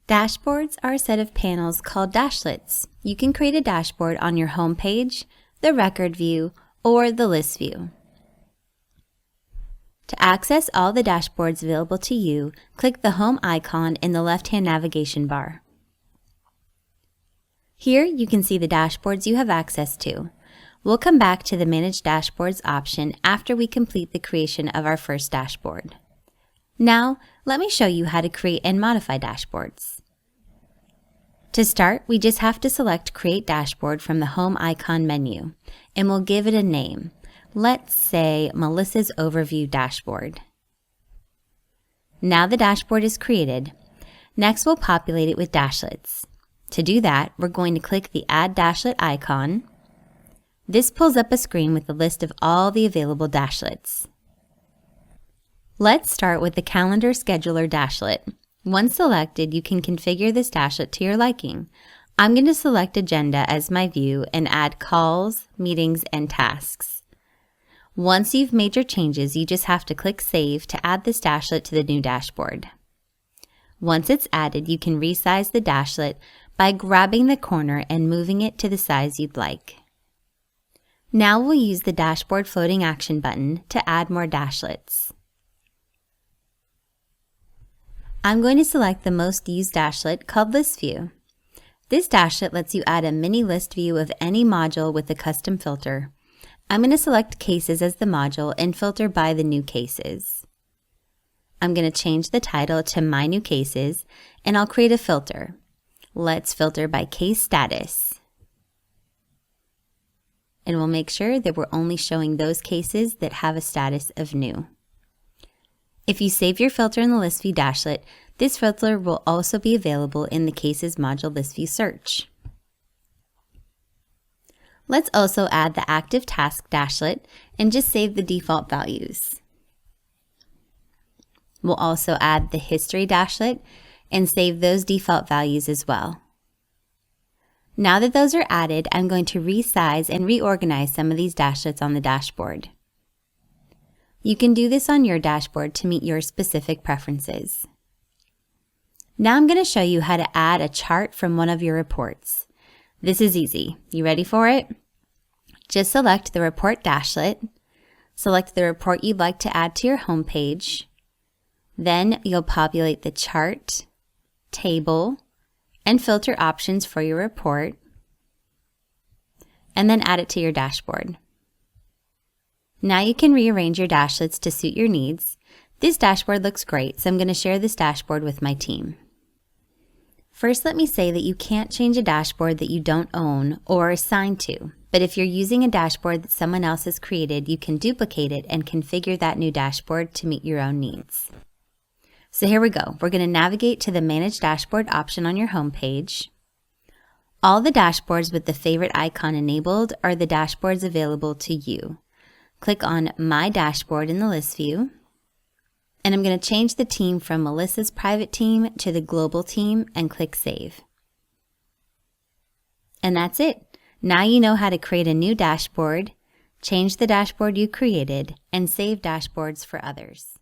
Dashboards are a set of panels called dashlets. You can create a dashboard on your home page, the record view, or the list view. To access all the dashboards available to you, click the home icon in the left-hand navigation bar. Here you can see the dashboards you have access to. We'll come back to the Manage Dashboards option after we complete the creation of our first dashboard. Now, let me show you how to create and modify dashboards. To start, we just have to select Create Dashboard from the Home icon menu, and we'll give it a name. Let's say Melissa's Overview Dashboard. Now the dashboard is created. Next, we'll populate it with dashlets. To do that, we're going to click the Add Dashlet icon. This pulls up a screen with a list of all the available dashlets. Let's start with the Calendar Scheduler dashlet. Once selected, you can configure this dashlet to your liking. I'm going to select Agenda as my view and add calls, meetings, and tasks. Once you've made your changes, you just have to click Save to add this dashlet to the new dashboard. Once it's added, you can resize the dashlet by grabbing the corner and moving it to the size you'd like. Now we'll use the Dashboard Floating Action button to add more dashlets. I'm going to select the most used dashlet called List View. This dashlet lets you add a mini list view of any module with a custom filter. I'm going to select Cases as the module and filter by the new cases. I'm going to change the title to My New Cases, and I'll create a filter. Let's filter by case status. And we'll make sure that we're only showing those cases that have a status of new. If you save your filter in the List View dashlet, this filter will also be available in the Cases module List View search. Let's also add the Active Task dashlet and just save the default values. We'll also add the History dashlet and save those default values as well. Now that those are added, I'm going to resize and reorganize some of these dashlets on the dashboard. You can do this on your dashboard to meet your specific preferences. Now I'm going to show you how to add a chart from one of your reports. This is easy. You ready for it? Just select the Report dashlet, select the report you'd like to add to your home page, then you'll populate the chart, table, and filter options for your report, and then add it to your dashboard. Now you can rearrange your dashlets to suit your needs. This dashboard looks great, so I'm going to share this dashboard with my team. First, let me say that you can't change a dashboard that you don't own or are assigned to, but if you're using a dashboard that someone else has created, you can duplicate it and configure that new dashboard to meet your own needs. So here we go. We're going to navigate to the Manage Dashboard option on your home page. All the dashboards with the favorite icon enabled are the dashboards available to you. Click on My Dashboard in the list view. And I'm going to change the team from Melissa's private team to the global team and click Save. And that's it. Now you know how to create a new dashboard, change the dashboard you created, and save dashboards for others.